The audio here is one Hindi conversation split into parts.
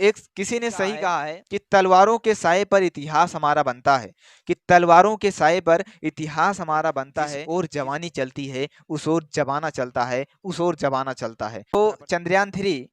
एक किसी ने सही कहा है कि तलवारों के साए पर इतिहास हमारा बनता है, कि तलवारों के साए पर इतिहास हमारा बनता है। और जवानी चलती है उस ओर जमाना चलता है, उस ओर जमाना चलता है। तो चंद्रयान 3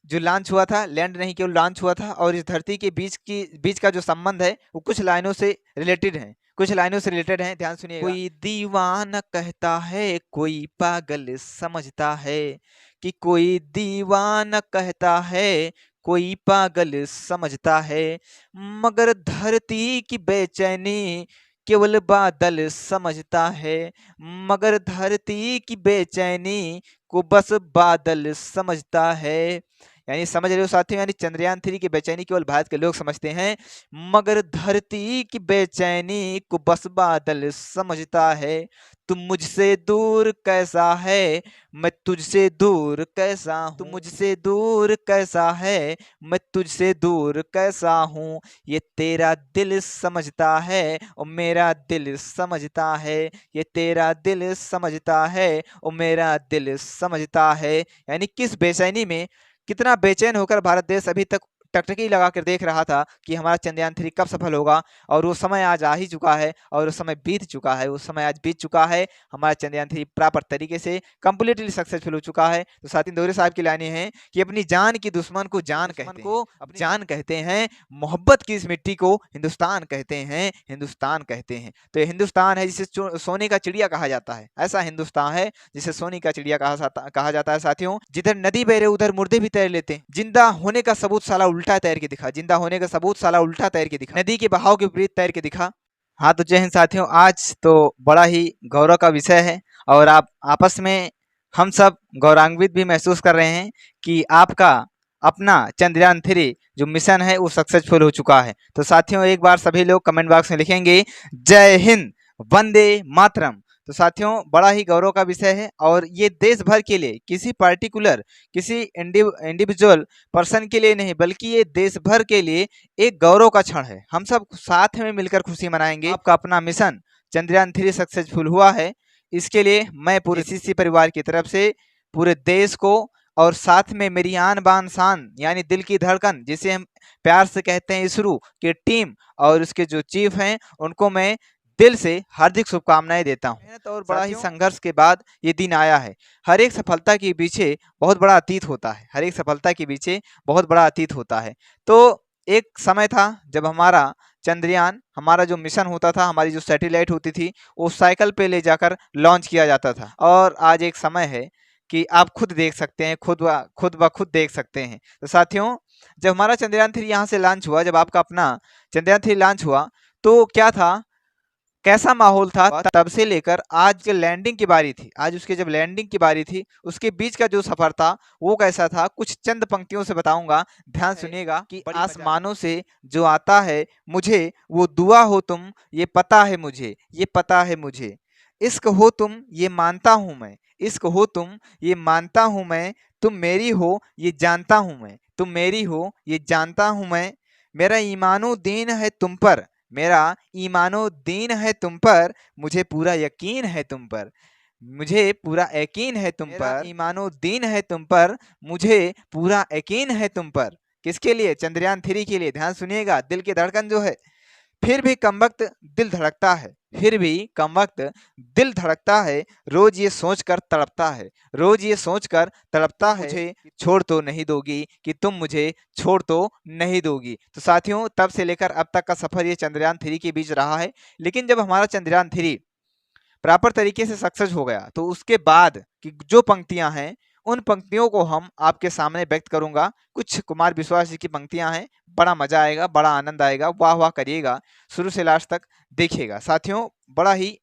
जो लॉन्च हुआ था, लैंड नहीं केवल लॉन्च हुआ था, और इस धरती के बीच का जो संबंध है वो कुछ लाइनों से रिलेटेड है, कुछ लाइनों से रिलेटेड है, ध्यान सुनिएगा। कोई दीवाना कहता है, कोई पागल समझता है, कि कोई दीवाना कहता है, कोई पागल समझता है, मगर धरती की बेचैनी केवल बादल समझता है, मगर धरती की बेचैनी को बस बादल समझता है। यानी समझ रहे हो साथियों, यानी चंद्रयान 3 की बेचैनी केवल भारत के लोग समझते हैं, मगर धरती की बेचैनी को बस बादल समझता है। तुम मुझसे दूर कैसा है, मैं तुझसे दूर कैसा हूँ, तुम मुझसे दूर कैसा है, मैं तुझसे दूर कैसा हूँ, ये तेरा दिल समझता है और मेरा दिल समझता है, ये तेरा दिल समझता है और मेरा दिल समझता है। यानी किस बेचैनी में, कितना बेचैन होकर भारत देश अभी तक टकटकी लगाकर देख रहा था कि हमारा चंद्रयान 3 कब सफल होगा, और वो समय आज आ ही चुका है, और वो समय बीत चुका है, वो समय आज बीत चुका है। हमारा चंद्रयान 3 प्रॉपर तरीके से कंप्लीटली सक्सेसफुल हो चुका है। तो साथ ही दोहरे साहब की लाइनें हैं कि अपनी जान की दुश्मन को जान कहते हैं, अब जान कहते हैं, मोहब्बत की इस मिट्टी को हिंदुस्तान कहते हैं, हिंदुस्तान कहते हैं। तो ये हिंदुस्तान है जिसे सोने का चिड़िया कहा जाता है, ऐसा हिंदुस्तान है जिसे सोने का चिड़िया कहा जाता है साथियों। जिधर नदी बह रहे उधर मुर्दे भी तैर लेते हैं, जिंदा होने का सबूत साला उल्टा तैर के दिखा, जिंदा होने का सबूत साला उल्टा तैर के दिखा, नदी के बहाव के विपरीत तैर के दिखा। हाँ तो जय हिंद साथियों, आज तो बड़ा ही गौरव का विषय है, और आप आपस में हम सब गौरवान्वित भी महसूस कर रहे हैं कि आपका अपना चंद्रयान 3 जो मिशन है वो सक्सेसफुल हो चुका है। तो साथियों एक बार सभी लोग कमेंट बॉक्स में लिखेंगे जय हिंद, वंदे मातरम। तो साथियों बड़ा ही गौरव का विषय है, और ये देश भर के लिए, किसी पार्टिकुलर, किसी इंडिविजुअल पर्सन के लिए नहीं, बल्कि ये देश भर के लिए एक गौरव का क्षण है। हम सब साथ में मिलकर खुशी मनाएंगे। आपका अपना मिशन चंद्रयान 3 सक्सेसफुल हुआ है, इसके लिए मैं पूरे सीसी परिवार की तरफ से पूरे देश को, और साथ में मेरी आन बान शान यानी दिल की धड़कन जिसे हम प्यार से कहते हैं इसरो के टीम और उसके जो चीफ हैं उनको मैं दिल से हार्दिक शुभकामनाएं देता हूं। मेहनत और बड़ा ही संघर्ष के बाद ये दिन आया है। हर एक सफलता के पीछे बहुत बड़ा अतीत होता है, हर एक सफलता के पीछे बहुत बड़ा अतीत होता है। तो एक समय था जब हमारा चंद्रयान, हमारा जो मिशन होता था, हमारी जो सैटेलाइट होती थी, वो साइकिल पे ले जाकर लॉन्च किया जाता था। और आज एक समय है कि आप खुद देख सकते हैं, खुद देख सकते हैं। तो साथियों जब हमारा चंद्रयान 3 यहाँ से लॉन्च हुआ, जब आपका अपना चंद्रयान 3 लॉन्च हुआ, तो क्या था, कैसा माहौल था, तब से लेकर आज के लैंडिंग की बारी थी, आज उसके जब लैंडिंग की बारी थी उसके बीच का जो सफर था वो कैसा था, कुछ चंद पंक्तियों से बताऊंगा, ध्यान सुनिएगा। कि आसमानों से जो आता है मुझे वो दुआ हो तुम, ये पता है मुझे, ये पता है मुझे, इश्क हो तुम ये मानता हूं मैं, इश्क हो तुम ये मानता हूं मैं, तुम मेरी हो ये जानता हूं मैं, तुम मेरी हो ये जानता हूं मैं, मेरा ईमानो दीन है तुम पर, मेरा ईमानो दीन है तुम पर, मुझे पूरा यकीन है तुम पर, मुझे पूरा यकीन है तुम पर, ईमानो दीन है तुम पर, मुझे पूरा यकीन है तुम पर। किसके लिए, चंद्रयान 3 के लिए। ध्यान सुनिएगा, दिल की धड़कन जो है, फिर भी कमबख्त दिल धड़कता है, फिर भी कमबख्त दिल धड़कता है, रोज ये सोचकर तड़पता है, रोज ये सोचकर तड़पता है, मुझे छोड़ तो नहीं दोगी, कि तुम मुझे छोड़ तो नहीं दोगी। तो साथियों तब से लेकर अब तक का सफर ये चंद्रयान 3 के बीच रहा है। लेकिन जब हमारा चंद्रयान 3 प्रॉपर तरीके से सक्सेस हो गया, तो उसके बाद की जो पंक्तियां हैं उन पंक्तियों को हम आपके सामने व्यक्त करूंगा। कुछ कुमार विश्वास जी की पंक्तियां हैं, बड़ा मजा आएगा, बड़ा आनंद आएगा, वाह वाह करिएगा, शुरू से लास्ट तक देखिएगा। साथियों बड़ा ही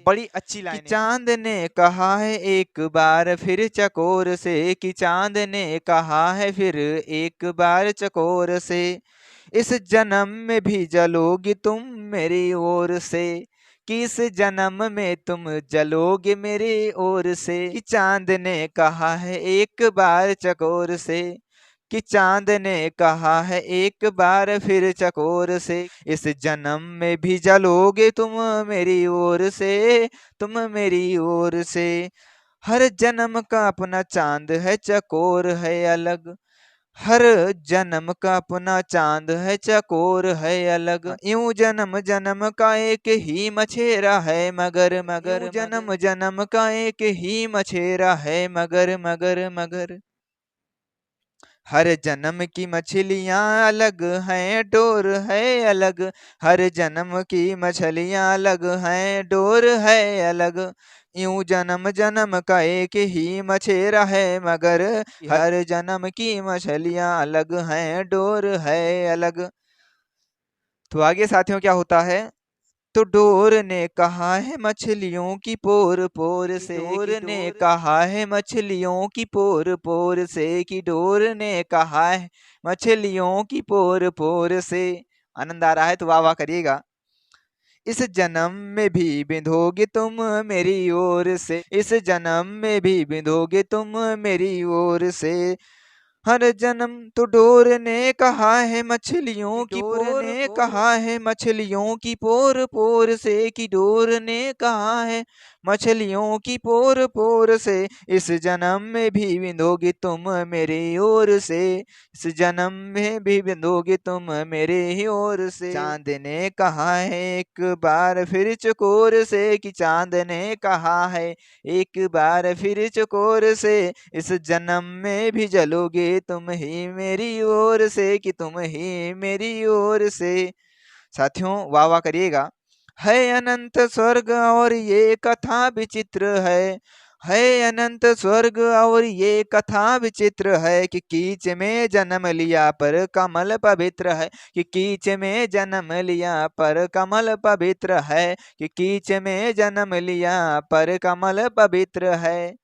बड़ी अच्छी लाइन, चांद ने कहा है एक बार फिर चकोर से, कि चांद ने कहा है फिर एक बार चकोर से, इस जन्म में भी जलोगी तुम मेरी ओर से, कि इस जन्म में तुम जलोगे मेरी ओर से, कि चांद ने कहा है एक बार चकोर से, कि चांद ने कहा है एक बार फिर चकोर से, इस जन्म में भी जलोगे तुम मेरी ओर से, तुम मेरी ओर से, हर जन्म का अपना चांद है, चकोर है अलग, हर जन्म का अपना चांद है, चकोर है अलग। यूं जन्म जन्म का एक ही मछेरा है, मगर मगर जन्म जन्म का एक ही मछेरा है, मगर मगर मगर। हर जन्म की मछलियां अलग हैं, डोर है अलग। हर जन्म की मछलियां अलग हैं, डोर है अलग। यूं जन्म जन्म का एक ही मछेरा है, मगर हर जन्म की मछलियां अलग हैं, डोर है अलग। तो आगे साथियों क्या होता है, तो डोर ने कहा है मछलियों की पोर पोर से, डोर ने कहा है मछलियों की पोर पोर से, कि डोर ने कहा है मछलियों की पोर पोर से। आनंद आ रहा है तो वाह वाह करिएगा। इस जन्म में भी बिंधोगे तुम मेरी ओर से, इस जन्म में भी बिंधोगे तुम मेरी ओर से। हर जन्म तो डोर ने कहा है मछलियों की पोर ने कहा है मछलियों की पोर पोर से, कि डोर ने कहा है मछलियों की पोर पोर से। इस जन्म में भी बिंदोगे तुम मेरी ओर से, इस जन्म में भी बिंदोगे तुम मेरे ही ओर से। चांद ने कहा है एक बार फिर चकोर से, कि चांद ने कहा है एक बार फिर चकोर से। इस जन्म में भी जलोगे तुम ही मेरी ओर से, कि तुम ही मेरी ओर से। साथियों वाह वाह करिएगा। है अनंत स्वर्ग और ये कथा विचित्र है अनंत स्वर्ग और ये कथा विचित्र है, कि कीच में जन्म लिया पर कमल पवित्र है, कि कीच में जन्म लिया पर कमल पवित्र है, कि कीच में जन्म लिया पर कमल पवित्र है।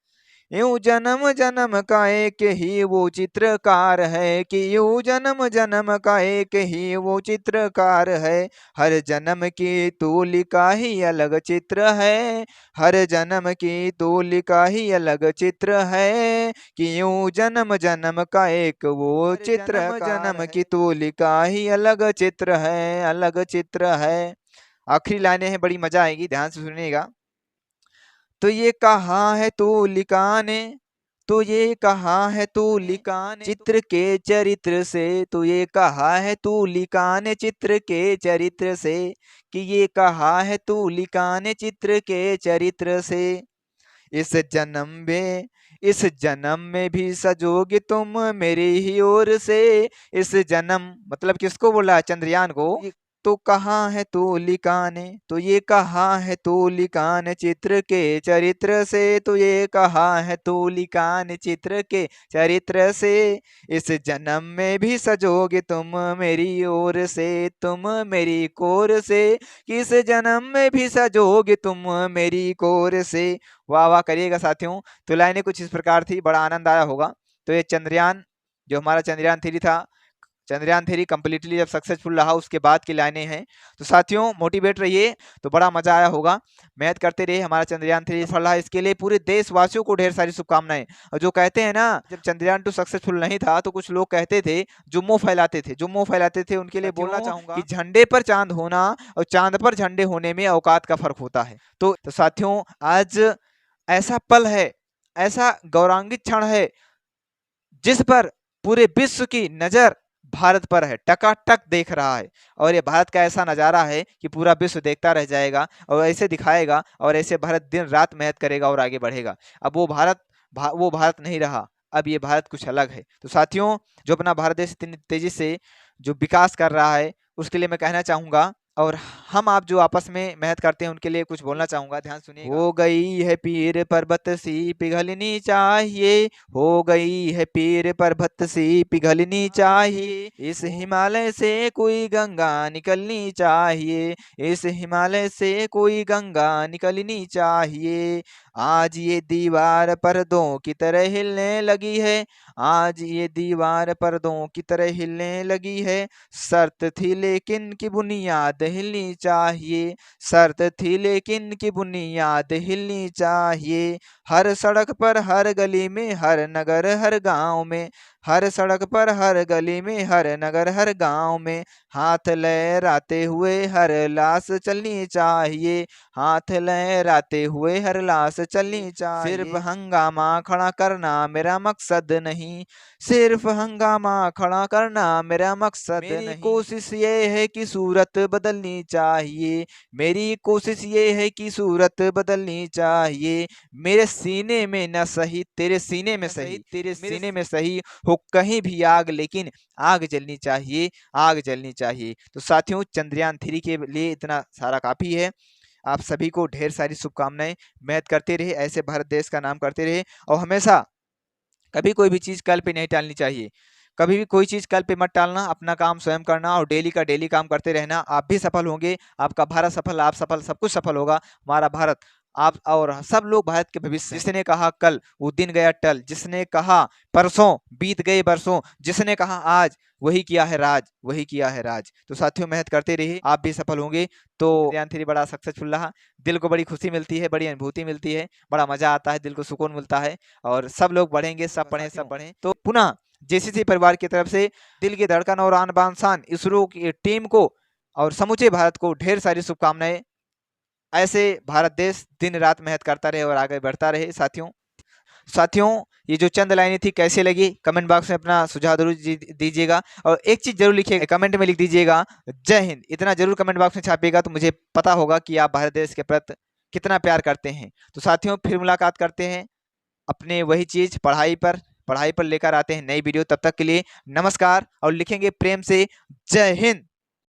यूं जन्म जन्म का एक ही वो चित्रकार है, कि यूं जन्म जन्म का एक ही वो चित्रकार है। हर जन्म की तूलिका ही अलग चित्र है, हर जन्म की तूलिका ही अलग चित्र है, कि यूं जन्म जन्म का एक वो चित्र जन्म की तूलिका ही अलग चित्र है, अलग चित्र है। आखिरी लाइनें हैं, बड़ी मजा आएगी, ध्यान से सुनिएगा। तो ये कहा है तू लिकाने, तो ये कहा है तू लिकाने चित्र के चरित्र से, तो ये कहा है तू लिकाने चित्र के चरित्र से, कि ये कहा है तू लिकाने चित्र के चरित्र से। इस जन्म में इस जन्म में भी सजोगे तुम मेरी ही ओर से। इस जन्म मतलब किसको बोला, चंद्रयान को। तो कहाँ है तू लिकाने, तो ये कहाँ है तू लिकाने चित्र के चरित्र से, तो ये कहाँ है तू लिकाने चित्र के चरित्र से। इस जन्म में भी सजोगे तुम मेरी ओर से, तुम मेरी कोर से, किस जन्म में भी सजोगे तुम मेरी कोर से। वाह वाह करिएगा साथियों। तो लाइनें कुछ इस प्रकार थी, बड़ा आनंद आया होगा। तो ये चंद्रयान, जो हमारा चंद्रयान 3 था, चंद्रयान 3 कंप्लीटली जब सक्सेसफुल रहा उसके बाद की लाइनें हैं। तो साथियों मोटिवेट रहिए, तो बड़ा मजा आया होगा। मेहनत करते रहिए, हमारा चंद्रयान 3 सफल रहा, इसके लिए पूरे देशवासियों को ढेर सारी शुभकामनाएं। और जो कहते हैं ना, जब चंद्रयान 2 सक्सेसफुल नहीं था तो कुछ लोग कहते थे, जुम्मो फैलाते थे, जुम्मो फैलाते थे, उनके लिए बोलना चाहूंगा कि झंडे पर चांद होना और चांद पर झंडे होने में औकात का फर्क होता है। तो साथियों आज ऐसा पल है, ऐसा गौरवान्वित क्षण है, जिस पर पूरे विश्व की नजर भारत पर है, टकाटक देख रहा है। और ये भारत का ऐसा नजारा है कि पूरा विश्व देखता रह जाएगा और ऐसे दिखाएगा, और ऐसे भारत दिन रात मेहनत करेगा और आगे बढ़ेगा। अब वो भारत नहीं रहा, अब ये भारत कुछ अलग है। तो साथियों जो अपना भारत देश इतनी तेजी से जो विकास कर रहा है, उसके लिए मैं कहना चाहूंगा, और हम आप जो आपस में मेहनत करते हैं उनके लिए कुछ बोलना चाहूंगा, ध्यान सुनिएगा। हो गई है पीर पर्वत सी पिघलनी चाहिए, हो गई है पीर पर्वत सी पिघलनी चाहिए, इस हिमालय से कोई गंगा निकलनी चाहिए, इस हिमालय से कोई गंगा निकलनी चाहिए। आज ये दीवार पर्दों की तरह हिलने लगी है, आज ये दीवार पर्दों की तरह हिलने लगी है। शर्त थी लेकिन की बुनियाद हिलनी चाहिए, शर्त थी लेकिन की बुनियाद हिलनी चाहिए। हर सड़क पर, हर गली में, हर नगर, हर गांव में, हर सड़क पर, हर गली में, हर नगर, हर गांव में हाथ लहराते हुए हर लाश चलनी चाहिए, हाथ लहराते हुए हर लाश चलनी चाहिए। सिर्फ हंगामा खड़ा करना मेरा मकसद नहीं, सिर्फ हंगामा खड़ा करना मेरा मकसद नहीं। मेरी कोशिश ये है कि सूरत बदलनी चाहिए, मेरी कोशिश ये है कि सूरत बदलनी चाहिए। मेरे सीने में न सही तेरे सीने में सही, तेरे सीने में सही हो कहीं भी आग, लेकिन आग जलनी चाहिए, आग जलनी चाहिए। तो साथियों, चंद्रयान 3 के लिए इतना सारा काफी है। आप सभी को ढेर सारी शुभकामनाएं। मेहनत करते रहे, ऐसे भारत देश का नाम करते रहे, और हमेशा कभी कोई भी चीज कल पे नहीं टालनी चाहिए। कभी भी कोई चीज कल पे मत टालना, अपना काम स्वयं करना और डेली का डेली काम करते रहना। आप भी सफल होंगे, आपका भारत सफल, आप सफल, सब कुछ सफल होगा। हमारा भारत, आप और सब लोग भारत के भविष्य। जिसने कहा कल वो दिन गया टल, जिसने कहा परसों बीत गए बरसों, जिसने कहा आज वही किया है राज, वही किया है राज। तो साथियों, मेहनत करते रहिए, आप भी सफल होंगे। तो चंद्रयान 3 बड़ा सक्सेसफुल रहा, दिल को बड़ी खुशी मिलती है, बड़ी अनुभूति मिलती है, बड़ा मजा आता है, दिल को सुकून मिलता है। और सब लोग बढ़ेंगे, सब पढ़ें, सब बढ़ें। तो पुनः जेसीसी परिवार की तरफ से दिल की धड़कन और आन बान शान इसरो की टीम को और समूचे भारत को ढेर सारी शुभकामनाएं। ऐसे भारत देश दिन रात मेहनत करता रहे और आगे बढ़ता रहे। साथियों, ये जो चंद लाइनें थी कैसे लगी, कमेंट बॉक्स में अपना सुझाव जरूर दीजिएगा। और एक चीज जरूर लिखिएगा, कमेंट में लिख दीजिएगा जय हिंद। इतना जरूर कमेंट बॉक्स में छापिएगा तो मुझे पता होगा कि आप भारत देश के प्रति कितना प्यार करते हैं। तो साथियों, फिर मुलाकात करते हैं अपने वही चीज पढ़ाई पर लेकर आते हैं नई वीडियो। तब तक के लिए नमस्कार, और लिखेंगे प्रेम से जय हिंद।